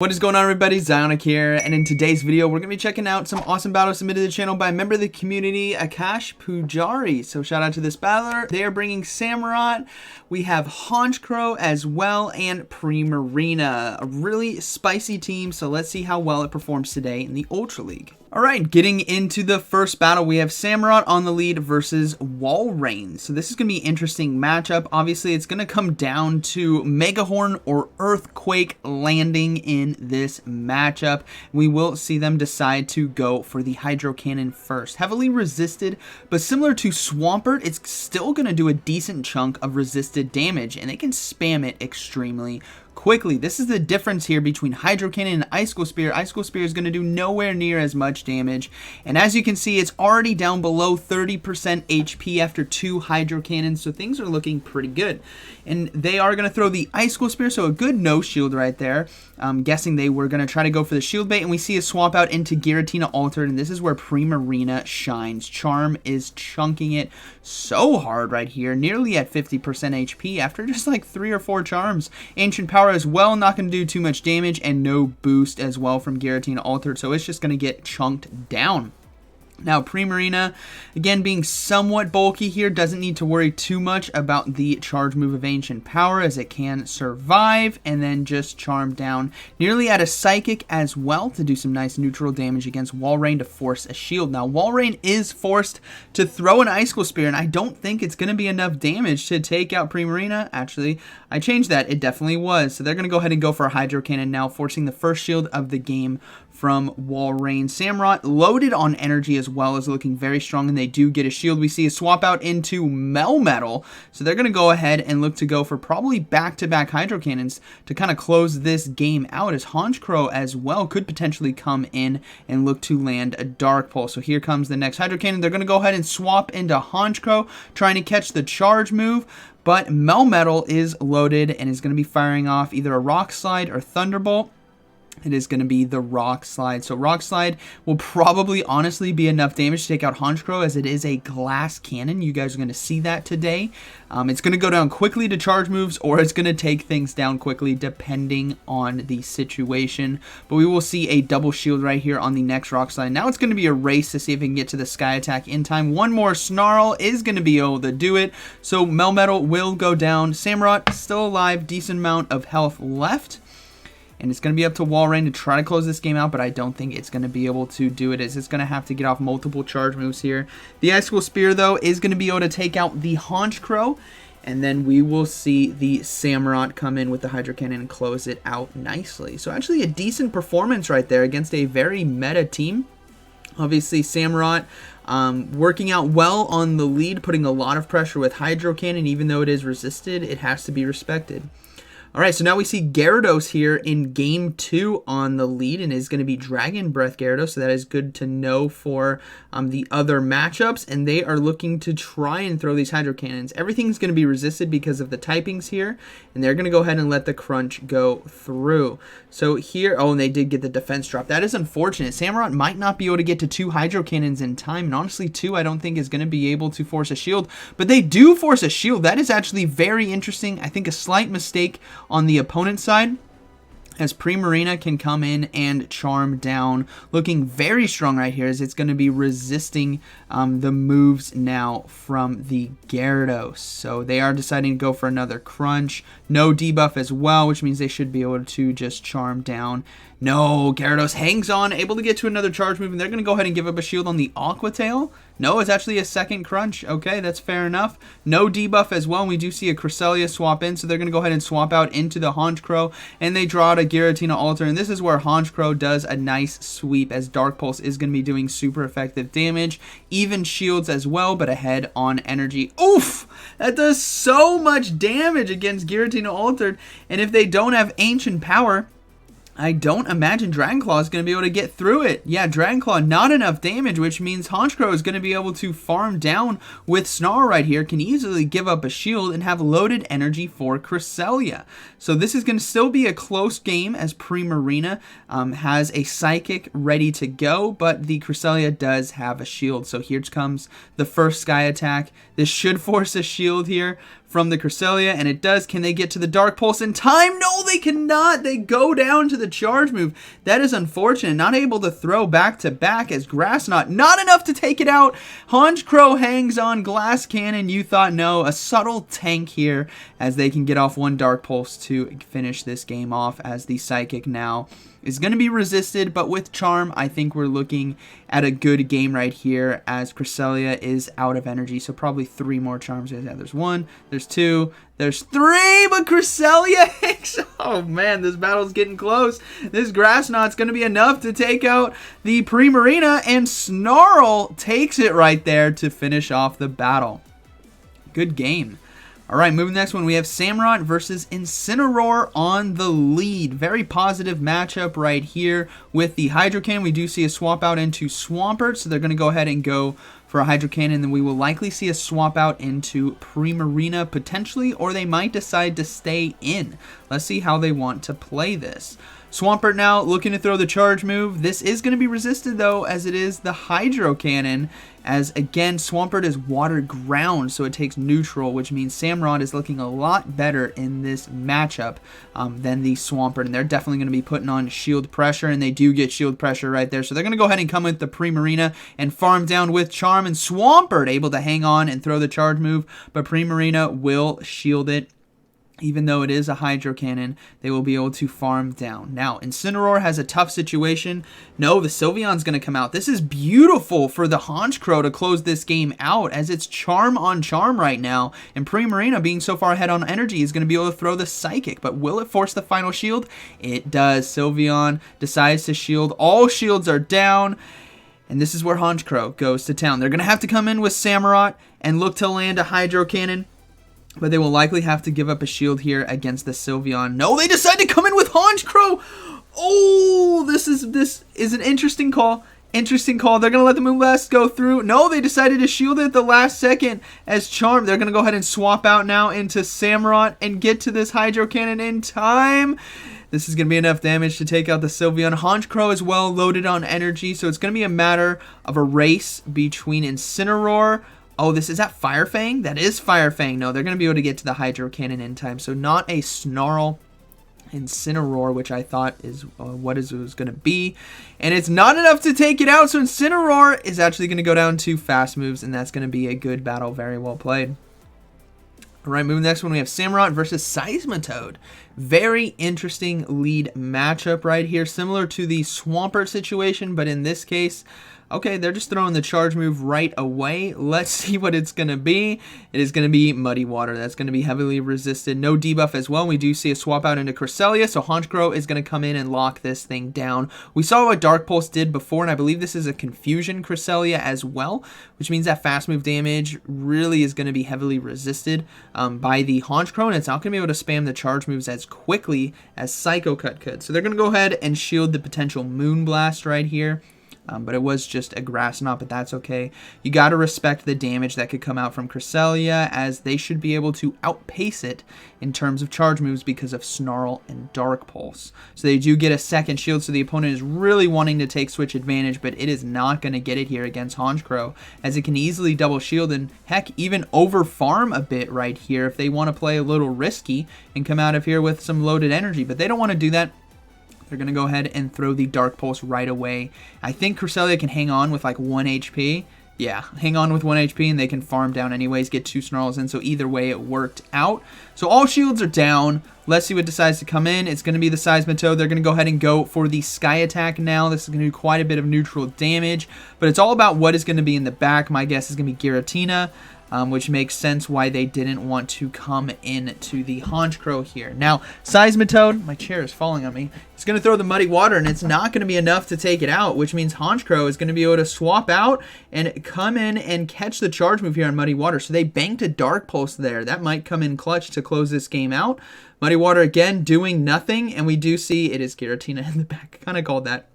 What is going on, everybody? ZyoniK here, and in today's video we're going to be checking out some awesome battles submitted to the channel by a member of the community, Akash Pujari. So shout out to this battler. They are bringing Samurott. We have Honchkrow as well, and Primarina. A really spicy team, so let's see how well it performs today in the Ultra League. Alright, getting into the first battle, we have Samurott on the lead versus Walrein. So this is going to be an interesting matchup. Obviously, it's going to come down to Megahorn or Earthquake landing in this matchup. We will see them decide to go for the Hydro Cannon first. Heavily resisted, but similar to Swampert, it's still going to do a decent chunk of resisted damage, and they can spam it extremely quickly. This is the difference here between Hydro Cannon and Icicle Spear. Icicle Spear is going to do nowhere near as much damage, and as you can see, it's already down below 30% HP after 2 Hydro Cannons, so things are looking pretty good. And they are going to throw the Icicle Spear, so a good no shield right there. I'm guessing they were going to try to go for the shield bait, and we see a swap out into Giratina Altered, and this is where Primarina shines. Charm is chunking it so hard right here, nearly at 50% HP after just like 3 or 4 charms. Ancient Power as well, not going to do too much damage, and no boost as well from Giratina Altered, so it's just going to get chunked down. Now, Primarina, again, being somewhat bulky here, doesn't need to worry too much about the charge move of Ancient Power, as it can survive and then just charm down. Nearly at a Psychic as well to do some nice neutral damage against Walrein to force a shield. Now, Walrein is forced to throw an Icicle Spear, and I don't think it's going to be enough damage to take out Primarina. Actually, I changed that. It definitely was. So they're going to go ahead and go for a Hydro Cannon now, forcing the first shield of the game from Walrein. Samurott loaded on energy as well, as looking very strong, and they do get a shield. We see a swap out into Melmetal, so they're going to go ahead and look to go for probably back-to-back Hydro Cannons to kind of close this game out, as Honchkrow as well could potentially come in and look to land a Dark Pulse. So here comes the next Hydro Cannon. They're going to go ahead and swap into Honchkrow, trying to catch the charge move, but Melmetal is loaded and is going to be firing off either a Rock Slide or Thunderbolt. It is going to be the Rock Slide. So Rock Slide will probably honestly be enough damage to take out Honchkrow, as it is a glass cannon. You guys are going to see that today. It's going to go down quickly to charge moves, or it's going to take things down quickly depending on the situation. But we will see a double shield right here on the next Rock Slide. Now it's going to be a race to see if it can get to the Sky Attack in time. One more Snarl is going to be able to do it. So Melmetal will go down. Samurott still alive, decent amount of health left. And it's going to be up to Walrein to try to close this game out, but I don't think it's going to be able to do it, as it's going to have to get off multiple charge moves here. The Icicle Spear, though, is going to be able to take out the Honchkrow, and then we will see the Samurott come in with the Hydro Cannon and close it out nicely. So actually a decent performance right there against a very meta team. Obviously, Samurott working out well on the lead, putting a lot of pressure with Hydro Cannon. Even though it is resisted, it has to be respected. Alright, so now we see Gyarados here in Game 2 on the lead, and is going to be Dragon Breath Gyarados, so that is good to know for the other matchups, and they are looking to try and throw these Hydro Cannons. Everything's going to be resisted because of the typings here, and they're going to go ahead and let the crunch go through. So here, oh, and they did get the defense drop. That is unfortunate. Samurott might not be able to get to 2 Hydro Cannons in time, and honestly 2 I don't think is going to be able to force a shield, but they do force a shield. That is actually very interesting. I think a slight mistake on the opponent's side, as Primarina can come in and charm down, looking very strong right here, as it's going to be resisting the moves now from the Gyarados. So they are deciding to go for another crunch. No debuff as well, which means they should be able to just charm down. No, Gyarados hangs on, able to get to another charge move, and they're going to go ahead and give up a shield on the Aqua Tail. No, it's actually a second crunch. Okay, that's fair enough. No debuff as well, and we do see a Cresselia swap in, so they're going to go ahead and swap out into the Honchkrow, and they draw out a Giratina Alter, and this is where Honchkrow does a nice sweep, as Dark Pulse is going to be doing super effective damage. Even shields as well, but ahead on energy. Oof! That does so much damage against Giratina Altered, and if they don't have Ancient Power, I don't imagine Dragon Claw is going to be able to get through it. Yeah, Dragon Claw, not enough damage, which means Honchkrow is going to be able to farm down with Snarl right here, can easily give up a shield and have loaded energy for Cresselia. So this is going to still be a close game, as Primarina has a Psychic ready to go, but the Cresselia does have a shield. So here comes the first Sky Attack. This should force a shield here from the Cresselia, and it does. Can they get to the Dark Pulse in time? No, they cannot. They go down to the the charge move. That is unfortunate. Not able to throw back to back as Grass Knot. Not enough to take it out. Honchkrow hangs on. Glass Cannon, you thought no. A subtle tank here as they can get off one Dark Pulse to finish this game off, as the Psychic now is going to be resisted, but with Charm, I think we're looking at a good game right here as Cresselia is out of energy, so probably 3 more Charms. Yeah, there's 1, there's 2, there's 3, but Cresselia hangs. Oh man, this battle's getting close. This Grass Knot's going to be enough to take out the Primarina, and Snarl takes it right there to finish off the battle. Good game. Alright, moving next one, we have Samurott versus Incineroar on the lead. Very positive matchup right here with the Hydro Cannon. We do see a swap out into Swampert, so they're going to go ahead and go for a Hydro Cannon, and then we will likely see a swap out into Primarina potentially, or they might decide to stay in. Let's see how they want to play this. Swampert now looking to throw the charge move. This is going to be resisted though, as it is the Hydro Cannon, as again Swampert is water ground, so it takes neutral, which means Samurott is looking a lot better in this matchup than the Swampert, and they're definitely going to be putting on shield pressure, and they do get shield pressure right there, so they're going to go ahead and come with the Primarina and farm down with Charm, and Swampert able to hang on and throw the charge move, but Primarina will shield it. Even though it is a Hydro Cannon, they will be able to farm down. Now, Incineroar has a tough situation. No, the Sylveon's going to come out. This is beautiful for the Honchkrow to close this game out, as it's Charm on Charm right now. And Primarina, being so far ahead on energy, is going to be able to throw the Psychic. But will it force the final shield? It does. Sylveon decides to shield. All shields are down. And this is where Honchkrow goes to town. They're going to have to come in with Samurott and look to land a Hydro Cannon, but they will likely have to give up a shield here against the Sylveon. No, they decide to come in with Honchkrow. Oh, this is an interesting call. Interesting call. They're going to let the Moonblast go through. No, they decided to shield it at the last second as Charm. They're going to go ahead and swap out now into Samurott and get to this Hydro Cannon in time. This is going to be enough damage to take out the Sylveon. Honchkrow is well loaded on energy, so it's going to be a matter of a race between Incineroar. Oh, is that Fire Fang? That is Fire Fang. No, they're going to be able to get to the Hydro Cannon in time. So not a Snarl Incineroar, which I thought is what it was going to be. And it's not enough to take it out. So Incineroar is actually going to go down to fast moves, and that's going to be a good battle. Very well played. All right, moving next one, we have Samurott versus Seismitoad. Very interesting lead matchup right here. Similar to the Swampert situation, but in this case, okay, they're just throwing the charge move right away. Let's see what it's going to be. It is going to be Muddy Water. That's going to be heavily resisted. No debuff as well. We do see a swap out into Cresselia, so Honchkrow is going to come in and lock this thing down. We saw what Dark Pulse did before, and I believe this is a Confusion Cresselia as well, which means that fast move damage really is going to be heavily resisted by the Honchkrow, and it's not going to be able to spam the charge moves as quickly as Psycho Cut could. So they're going to go ahead and shield the potential Moonblast right here. But it was just a Grass Knot, but that's okay. You got to respect the damage that could come out from Cresselia, as they should be able to outpace it in terms of charge moves because of Snarl and Dark Pulse. So they do get a second shield, so the opponent is really wanting to take switch advantage, but it is not going to get it here against Honchkrow, as it can easily double shield and, heck, even over farm a bit right here if they want to play a little risky and come out of here with some loaded energy. But they don't want to do that. They're going to go ahead and throw the Dark Pulse right away. I think Cresselia can hang on with like 1 HP. Yeah, hang on with 1 HP and they can farm down anyways, get 2 Snarls in, so either way it worked out. So all shields are down. Let's see what decides to come in. It's going to be the Seismitoad. They're going to go ahead and go for the Sky Attack now. This is going to do quite a bit of neutral damage, but it's all about what is going to be in the back. My guess is going to be Giratina. Which makes sense why they didn't want to come in to the Honchkrow here. Now, Seismitoad, my chair is falling on me, it's going to throw the Muddy Water, and it's not going to be enough to take it out, which means Honchkrow is going to be able to swap out and come in and catch the charge move here on Muddy Water. So they banked a Dark Pulse there. That might come in clutch to close this game out. Muddy Water, again, doing nothing, and we do see it is Giratina in the back. Kind of called that.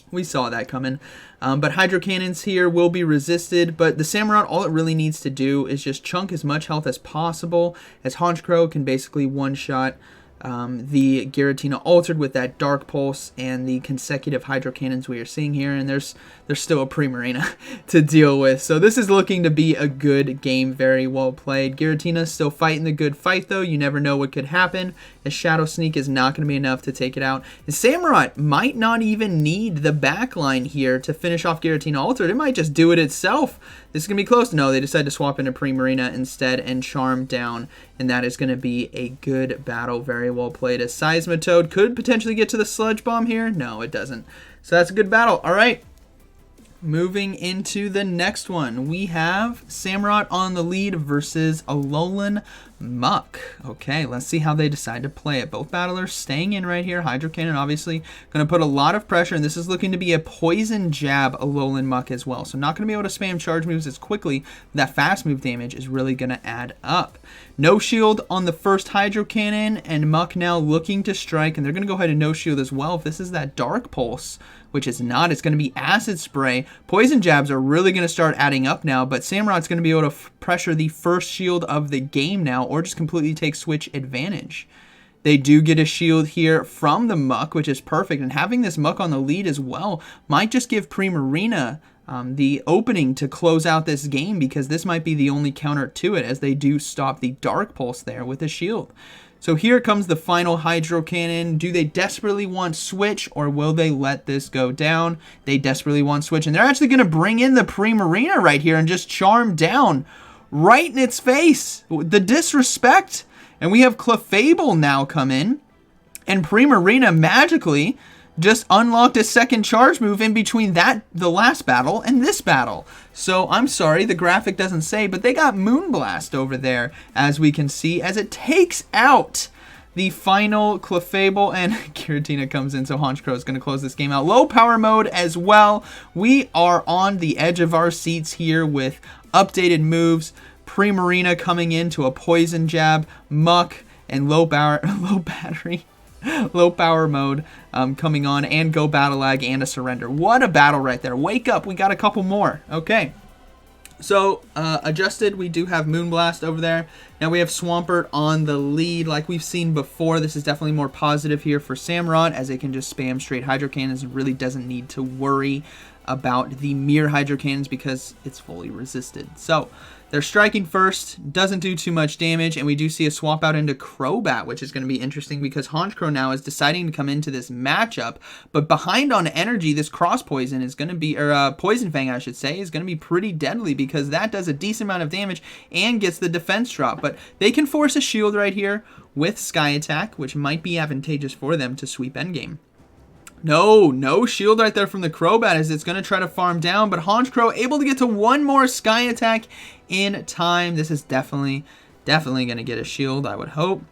We saw that coming. But Hydro Cannons here will be resisted. But the Samurott, all it really needs to do is just chunk as much health as possible, as Honchkrow can basically one-shot the Giratina altered with that Dark Pulse and the consecutive Hydro Cannons we are seeing here, and there's still a Primarina to deal with. So this is looking to be a good game, very well played. Giratina still fighting the good fight though. You never know what could happen, as Shadow Sneak is not going to be enough to take it out. And Samurott might not even need the backline here to finish off Giratina altered. It might just do it itself. This is going to be close. No, they decided to swap into Primarina instead and Charm down, and that is going to be a good battle. Very well played, as Seismitoad could potentially get to the Sludge Bomb here. No, it doesn't. So that's a good battle. All right. Moving into the next one, we have Samurott on the lead versus Alolan Muck. Okay, let's see how they decide to play it. Both battlers staying in right here. Hydro Cannon obviously going to put a lot of pressure, and this is looking to be a Poison Jab Alolan Muck as well. So not going to be able to spam charge moves as quickly. That fast move damage is really going to add up. No shield on the first Hydro Cannon, and Muck now looking to strike, and they're going to go ahead and no shield as well. If this is that Dark Pulse, which is not, it's going to be Acid Spray. Poison Jabs are really going to start adding up now, but Samurott's going to be able to pressure the first shield of the game now, or just completely take switch advantage. They do get a shield here from the Muck, which is perfect, and having this Muck on the lead as well might just give Primarina the opening to close out this game, because this might be the only counter to it, as they do stop the Dark Pulse there with a shield. So here comes the final Hydro Cannon. Do they desperately want Switch, or will they let this go down? They desperately want Switch, and they're actually going to bring in the Primarina right here and just Charm down right in its face. The disrespect. And we have Clefable now come in, and Primarina magically just unlocked a second charge move in between the last battle and this battle. So I'm sorry, the graphic doesn't say, but they got Moonblast over there, as we can see, as it takes out the final Clefable, and Giratina comes in, so Honchkrow is going to close this game out. Low power mode as well. We are on the edge of our seats here with updated moves. Primarina coming into a Poison Jab, Muck, and low power mode coming on, and Go Battle Lag and a Surrender. What a battle right there. Wake up, we got a couple more. Okay. So, adjusted, we do have Moonblast over there. Now we have Swampert on the lead like we've seen before. This is definitely more positive here for Samurott, as it can just spam straight Hydro Cannons and really doesn't need to worry about the Mirror Hydro Cannons because it's fully resisted. So, they're striking first, doesn't do too much damage, and we do see a swap out into Crobat, which is going to be interesting because Honchkrow now is deciding to come into this matchup, but behind on energy, this Cross Poison is going to be, or Poison Fang I should say, is going to be pretty deadly because that does a decent amount of damage and gets the defense drop, but they can force a shield right here with Sky Attack, which might be advantageous for them to sweep endgame. No shield right there from the Crobat, as it's going to try to farm down, but Honchkrow able to get to one more Sky Attack in time. This is definitely going to get a shield, I would hope,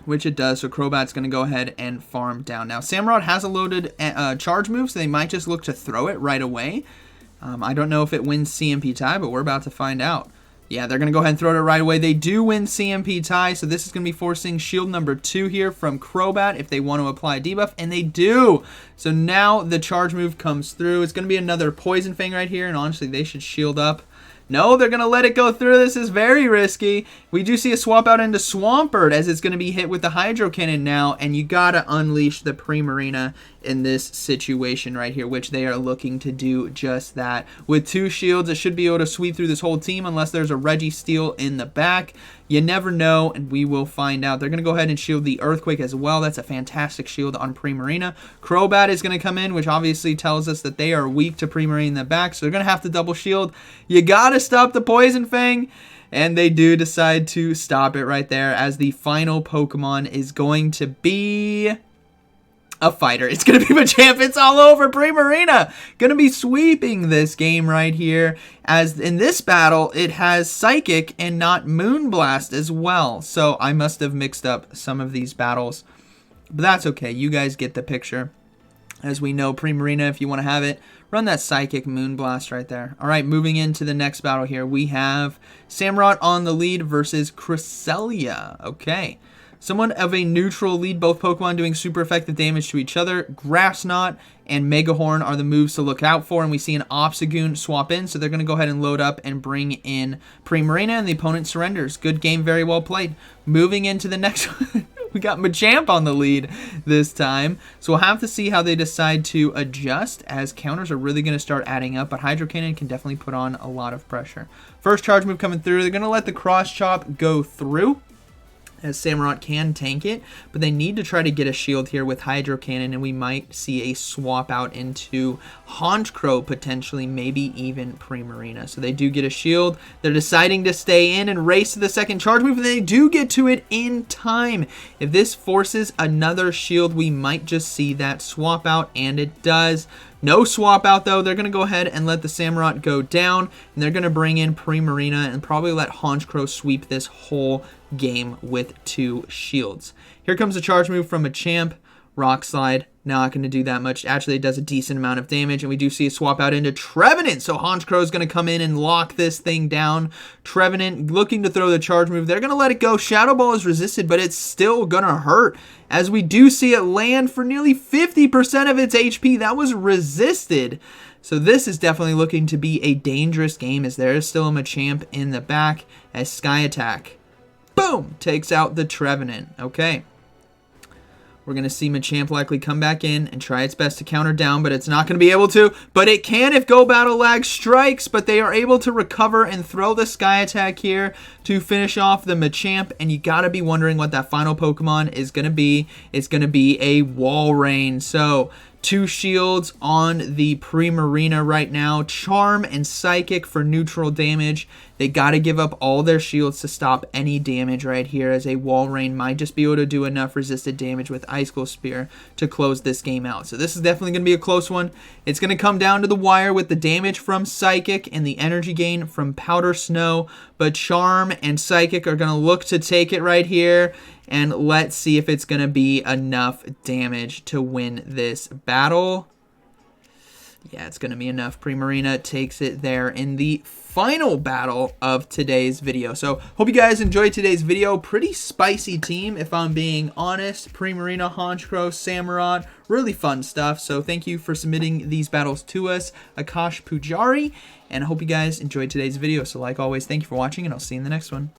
which it does. So Crobat's going to go ahead and farm down. Now Samurott has a loaded charge move, so they might just look to throw it right away. I don't know if it wins CMP tie, but we're about to find out. Yeah, they're going to go ahead and throw it right away. They do win CMP tie, so this is going to be forcing shield number 2 here from Crobat if they want to apply a debuff, and they do. So now the charge move comes through. It's going to be another Poison Fang right here, and honestly, they should shield up. No, they're going to let it go through. This is very risky. We do see a swap out into Swampert, as it's going to be hit with the Hydro Cannon now, and you got to unleash the Primarina in this situation right here, which they are looking to do just that. With 2 shields, it should be able to sweep through this whole team unless there's a Registeel in the back. You never know, and we will find out. They're going to go ahead and shield the Earthquake as well. That's a fantastic shield on Primarina. Crobat is going to come in, which obviously tells us that they are weak to Primarina in the back, so they're going to have to double shield. You got to stop the Poison Fang, and they do decide to stop it right there, as the final Pokemon is going to be a fighter. It's going to be Machamp. It's all over. Primarina going to be sweeping this game right here, as in this battle it has Psychic and not Moonblast as well. So I must have mixed up some of these battles, but that's okay. You guys get the picture. As we know, Primarina, if you want to have it, run that Psychic Moonblast right there. All right, moving into the next battle here, we have Samurott on the lead versus Cresselia. Okay. Somewhat of a neutral lead, both Pokemon doing super effective damage to each other. Grass Knot and Megahorn are the moves to look out for, and we see an Obstagoon swap in, so they're going to go ahead and load up and bring in Primarina, and the opponent surrenders. Good game, very well played. Moving into the next one. We got Machamp on the lead this time. So we'll have to see how they decide to adjust, as counters are really going to start adding up. But Hydro Cannon can definitely put on a lot of pressure. First charge move coming through. They're going to let the Cross Chop go through, as Samurott can tank it, but they need to try to get a shield here with Hydro Cannon, and we might see a swap out into Honchkrow, potentially, maybe even Primarina. So they do get a shield. They're deciding to stay in and race to the second charge move, and they do get to it in time. If this forces another shield, we might just see that swap out, and it does. No swap out, though. They're going to go ahead and let the Samurott go down, and they're going to bring in Primarina and probably let Honchkrow sweep this whole game with 2 shields. Here comes a charge move from Machamp. Rock Slide, not going to do that much. Actually, it does a decent amount of damage, and we do see a swap out into Trevenant. So Honchkrow is going to come in and lock this thing down. Trevenant looking to throw the charge move. They're going to let it go. Shadow Ball is resisted, but it's still going to hurt, as we do see it land for nearly 50% of its HP. That was resisted. So this is definitely looking to be a dangerous game, as there is still a Machamp in the back, as Sky Attack, boom, takes out the Trevenant. Okay. We're going to see Machamp likely come back in and try its best to counter down, but it's not going to be able to. But it can if Go Battle Lag strikes, but they are able to recover and throw the Sky Attack here to finish off the Machamp. And you got to be wondering what that final Pokemon is going to be. It's going to be a Walrein. So 2 shields on the Primarina right now. Charm and Psychic for neutral damage. They got to give up all their shields to stop any damage right here, as a Walrein might just be able to do enough resisted damage with Icicle Spear to close this game out. So this is definitely going to be a close one. It's going to come down to the wire with the damage from Psychic and the energy gain from Powder Snow. But Charm and Psychic are going to look to take it right here. And let's see if it's going to be enough damage to win this battle. Yeah, it's going to be enough. Primarina takes it there in the final battle of today's video. So, hope you guys enjoyed today's video. Pretty spicy team, if I'm being honest. Primarina, Honchkrow, Samurott, really fun stuff. So, thank you for submitting these battles to us, Akash Pujari. And I hope you guys enjoyed today's video. So, like always, thank you for watching, and I'll see you in the next one.